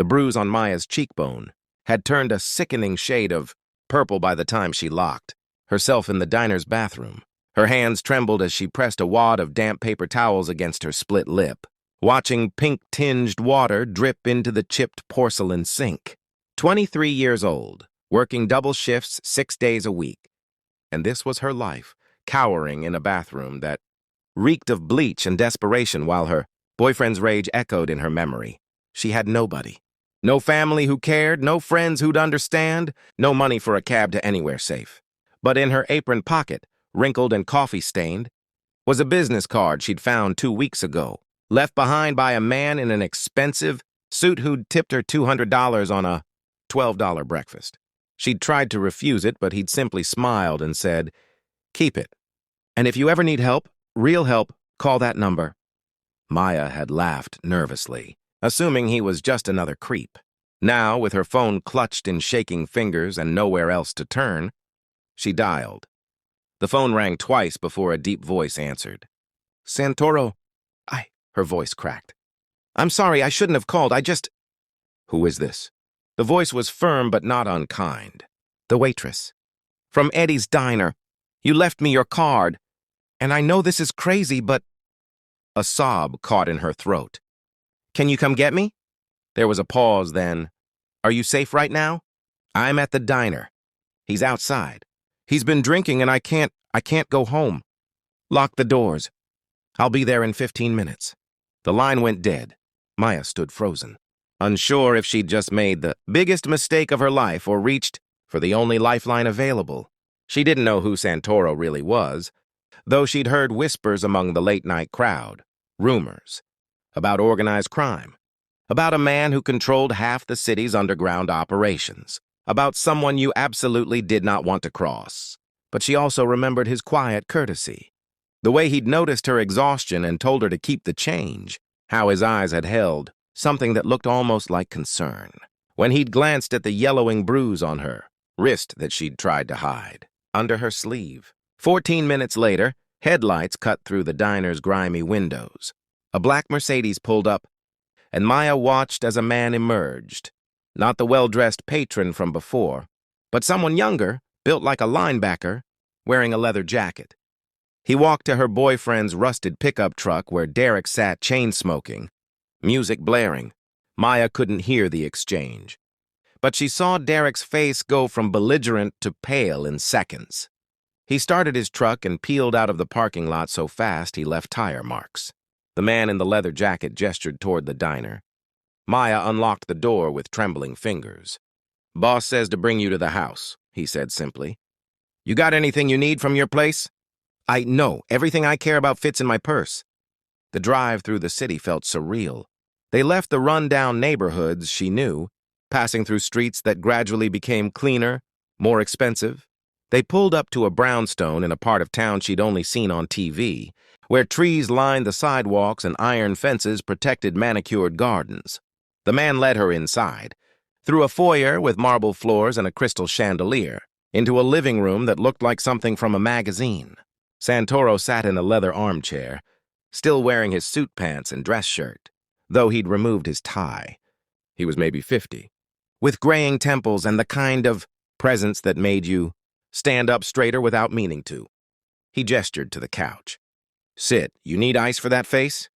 The bruise on Maya's cheekbone had turned a sickening shade of purple by the time she locked herself in the diner's bathroom. Her hands trembled as she pressed a wad of damp paper towels against her split lip, watching pink-tinged water drip into the chipped porcelain sink. 23 years old, working double shifts 6 days a week. And this was her life, cowering in a bathroom that reeked of bleach and desperation while her boyfriend's rage echoed in her memory. She had nobody. No family who cared, no friends who'd understand, no money for a cab to anywhere safe. But in her apron pocket, wrinkled and coffee-stained, was a business card she'd found 2 weeks ago, left behind by a man in an expensive suit who'd tipped her $200 on a $12 breakfast. She'd tried to refuse it, but he'd simply smiled and said, "Keep it. And if you ever need help, real help, call that number." Maya had laughed nervously, assuming he was just another creep. Now, with her phone clutched in shaking fingers and nowhere else to turn, she dialed. The phone rang twice before a deep voice answered. "Santoro, her voice cracked. "I'm sorry, I shouldn't have called, I just—" "Who is this?" The voice was firm but not unkind. "The waitress. From Eddie's diner. You left me your card. And I know this is crazy, but—" A sob caught in her throat. "Can you come get me?" There was a pause, then, "Are you safe right now?" "I'm at the diner. He's outside. He's been drinking and I can't go home. Lock the doors. I'll be there in 15 minutes. The line went dead. Maya stood frozen, unsure if she'd just made the biggest mistake of her life or reached for the only lifeline available. She didn't know who Santoro really was, though she'd heard whispers among the late-night crowd, rumors, about organized crime, about a man who controlled half the city's underground operations, about someone you absolutely did not want to cross. But she also remembered his quiet courtesy, the way he'd noticed her exhaustion and told her to keep the change, how his eyes had held something that looked almost like concern when he'd glanced at the yellowing bruise on her wrist that she'd tried to hide under her sleeve. 14 minutes later, headlights cut through the diner's grimy windows. A black Mercedes pulled up, and Maya watched as a man emerged. Not the well-dressed patron from before, but someone younger, built like a linebacker, wearing a leather jacket. He walked to her boyfriend's rusted pickup truck where Derek sat chain-smoking, music blaring. Maya couldn't hear the exchange, but she saw Derek's face go from belligerent to pale in seconds. He started his truck and peeled out of the parking lot so fast he left tire marks. The man in the leather jacket gestured toward the diner. Maya unlocked the door with trembling fingers. "Boss says to bring you to the house," he said simply. "You got anything you need from your place?" "No, everything I care about fits in my purse." The drive through the city felt surreal. They left the run-down neighborhoods she knew, passing through streets that gradually became cleaner, more expensive. They pulled up to a brownstone in a part of town she'd only seen on TV, where trees lined the sidewalks and iron fences protected manicured gardens. The man led her inside, through a foyer with marble floors and a crystal chandelier, into a living room that looked like something from a magazine. Santoro sat in a leather armchair, still wearing his suit pants and dress shirt, though he'd removed his tie. He was maybe 50, with graying temples and the kind of presence that made you stand up straighter without meaning to. He gestured to the couch. "Sit. You need ice for that face?"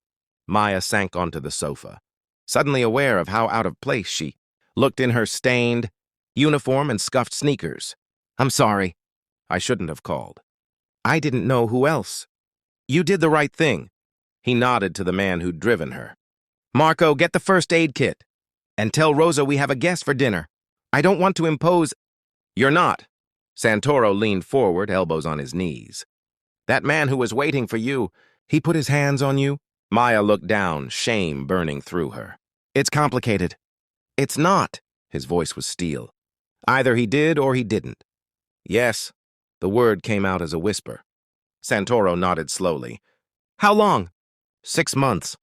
Maya sank onto the sofa, suddenly aware of how out of place she looked in her stained uniform and scuffed sneakers. "I'm sorry. I shouldn't have called. I didn't know who else." "You did the right thing." He nodded to the man who'd driven her. "Marco, get the first aid kit. And tell Rosa we have a guest for dinner. I don't want to impose—" "You're not." Santoro leaned forward, elbows on his knees. "That man who was waiting for you, he put his hands on you?" Maya looked down, shame burning through her. "It's complicated." "It's not." His voice was steel. "Either he did or he didn't." "Yes." The word came out as a whisper. Santoro nodded slowly. "How long?" 6 months.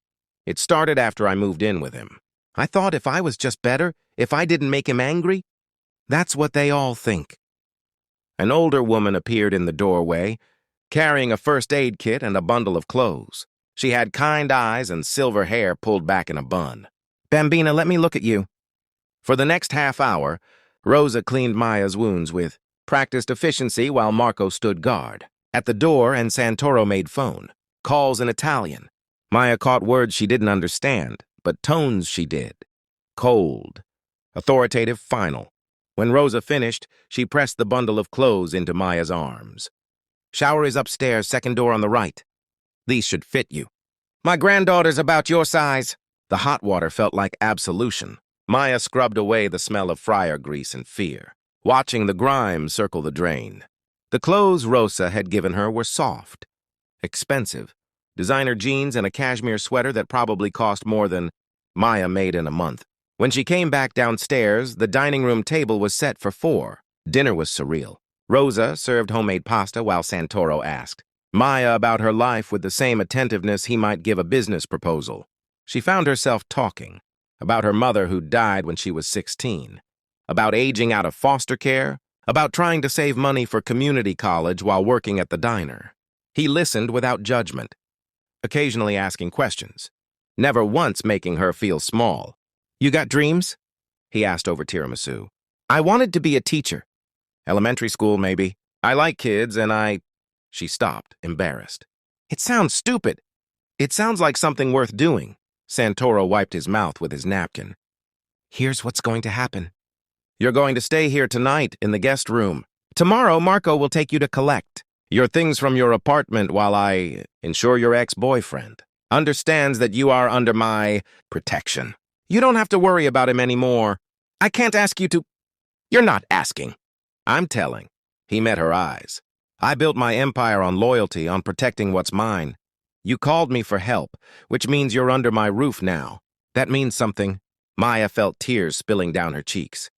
It started after I moved in with him. I thought if I was just better, if I didn't make him angry, that's what they all think. An older woman appeared in the doorway, carrying a first aid kit and a bundle of clothes. She had kind eyes and silver hair pulled back in a bun. "Bambina, let me look at you." For the next half hour, Rosa cleaned Maya's wounds with practiced efficiency while Marco stood guard. At the door, and Santoro made phone. Calls in Italian. Maya caught words she didn't understand, but tones she did. Cold. Authoritative, final. When Rosa finished, she pressed the bundle of clothes into Maya's arms. Shower is upstairs, second door on the right. These should fit you. My granddaughter's about your size. The hot water felt like absolution. Maya scrubbed away the smell of fryer grease and fear, watching the grime circle the drain. The clothes Rosa had given her were soft, expensive. Designer jeans and a cashmere sweater that probably cost more than Maya made in a month. When she came back downstairs, the dining room table was set for 4. Dinner was surreal. Rosa served homemade pasta while Santoro asked Maya about her life with the same attentiveness he might give a business proposal. She found herself talking about her mother who died when she was 16, about aging out of foster care, about trying to save money for community college while working at the diner. He listened without judgment, occasionally asking questions, never once making her feel small. You got dreams? He asked over tiramisu. I wanted to be a teacher. Elementary school, maybe. I like kids, and She stopped, embarrassed. It sounds stupid. It sounds like something worth doing. Santoro wiped his mouth with his napkin. Here's what's going to happen. You're going to stay here tonight in the guest room. Tomorrow, Marco will take you to collect your things from your apartment while I ensure your ex-boyfriend understands that you are under my protection. You don't have to worry about him anymore. I can't ask you to. You're not asking. I'm telling. He met her eyes. I built my empire on loyalty, on protecting what's mine. You called me for help, which means you're under my roof now. That means something. Maya felt tears spilling down her cheeks.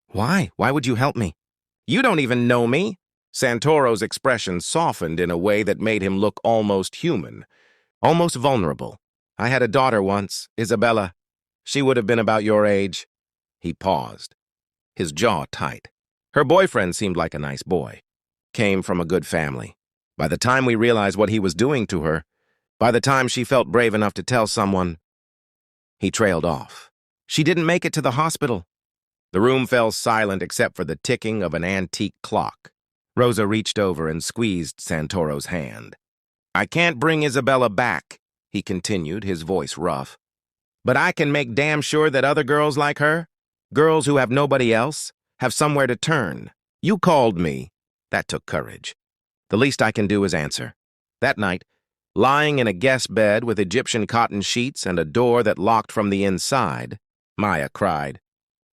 Why? Why would you help me? You don't even know me. Santoro's expression softened in a way that made him look almost human, almost vulnerable. I had a daughter once, Isabella. She would have been about your age. He paused, his jaw tight. Her boyfriend seemed like a nice boy. Came from a good family. By the time we realized what he was doing to her, by the time she felt brave enough to tell someone, he trailed off. She didn't make it to the hospital. The room fell silent except for the ticking of an antique clock. Rosa reached over and squeezed Santoro's hand. I can't bring Isabella back, he continued, his voice rough. But I can make damn sure that other girls like her, girls who have nobody else, have somewhere to turn. You called me. That took courage. The least I can do is answer. That night, lying in a guest bed with Egyptian cotton sheets and a door that locked from the inside, Maya cried.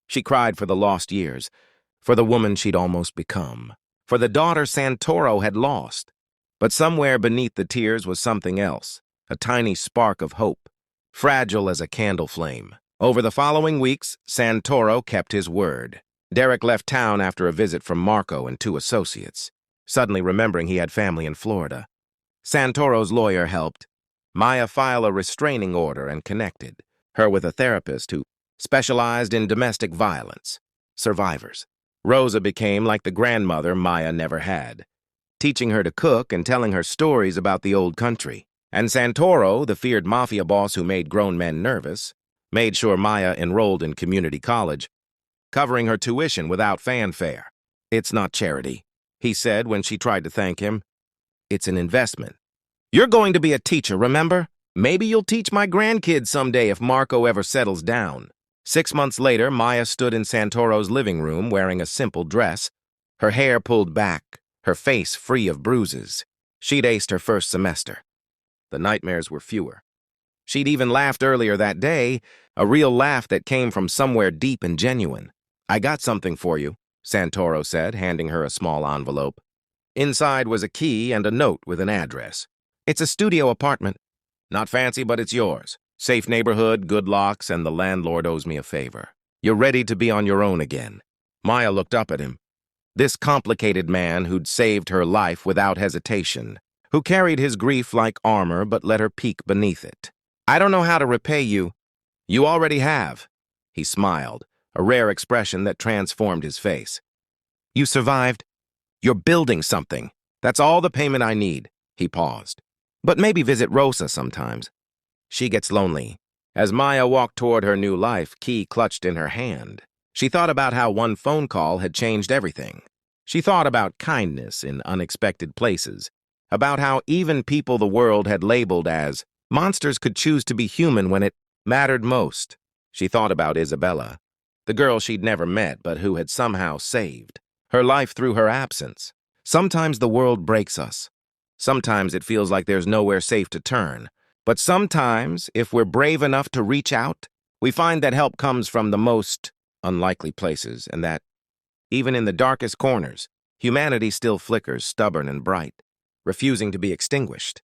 She cried for the lost years, for the woman she'd almost become, for the daughter Santoro had lost. But somewhere beneath the tears was something else, a tiny spark of hope, fragile as a candle flame. Over the following weeks, Santoro kept his word. Derek left town after a visit from Marco and 2 associates, suddenly remembering he had family in Florida. Santoro's lawyer helped Maya file a restraining order and connected her with a therapist who specialized in domestic violence survivors. Rosa became like the grandmother Maya never had, teaching her to cook and telling her stories about the old country. And Santoro, the feared Mafia boss who made grown men nervous, made sure Maya enrolled in community college, covering her tuition without fanfare. It's not charity, he said when she tried to thank him. It's an investment. You're going to be a teacher, remember? Maybe you'll teach my grandkids someday if Marco ever settles down. 6 months later, Maya stood in Santoro's living room wearing a simple dress, her hair pulled back, her face free of bruises. She'd aced her first semester. The nightmares were fewer. She'd even laughed earlier that day, a real laugh that came from somewhere deep and genuine. I got something for you, Santoro said, handing her a small envelope. Inside was a key and a note with an address. It's a studio apartment. Not fancy, but it's yours. Safe neighborhood, good locks, and the landlord owes me a favor. You're ready to be on your own again. Maya looked up at him. This complicated man who'd saved her life without hesitation, who carried his grief like armor but let her peek beneath it. I don't know how to repay you. You already have. He smiled, a rare expression that transformed his face. You survived. You're building something. That's all the payment I need. He paused. But maybe visit Rosa sometimes. She gets lonely. As Maya walked toward her new life, key clutched in her hand. She thought about how one phone call had changed everything. She thought about kindness in unexpected places, about how even people the world had labeled as monsters could choose to be human when it mattered most. She thought about Isabella, the girl she'd never met but who had somehow saved her life through her absence. Sometimes the world breaks us. Sometimes it feels like there's nowhere safe to turn. But sometimes, if we're brave enough to reach out, we find that help comes from the most unlikely places, and that, even in the darkest corners, humanity still flickers stubborn and bright, refusing to be extinguished.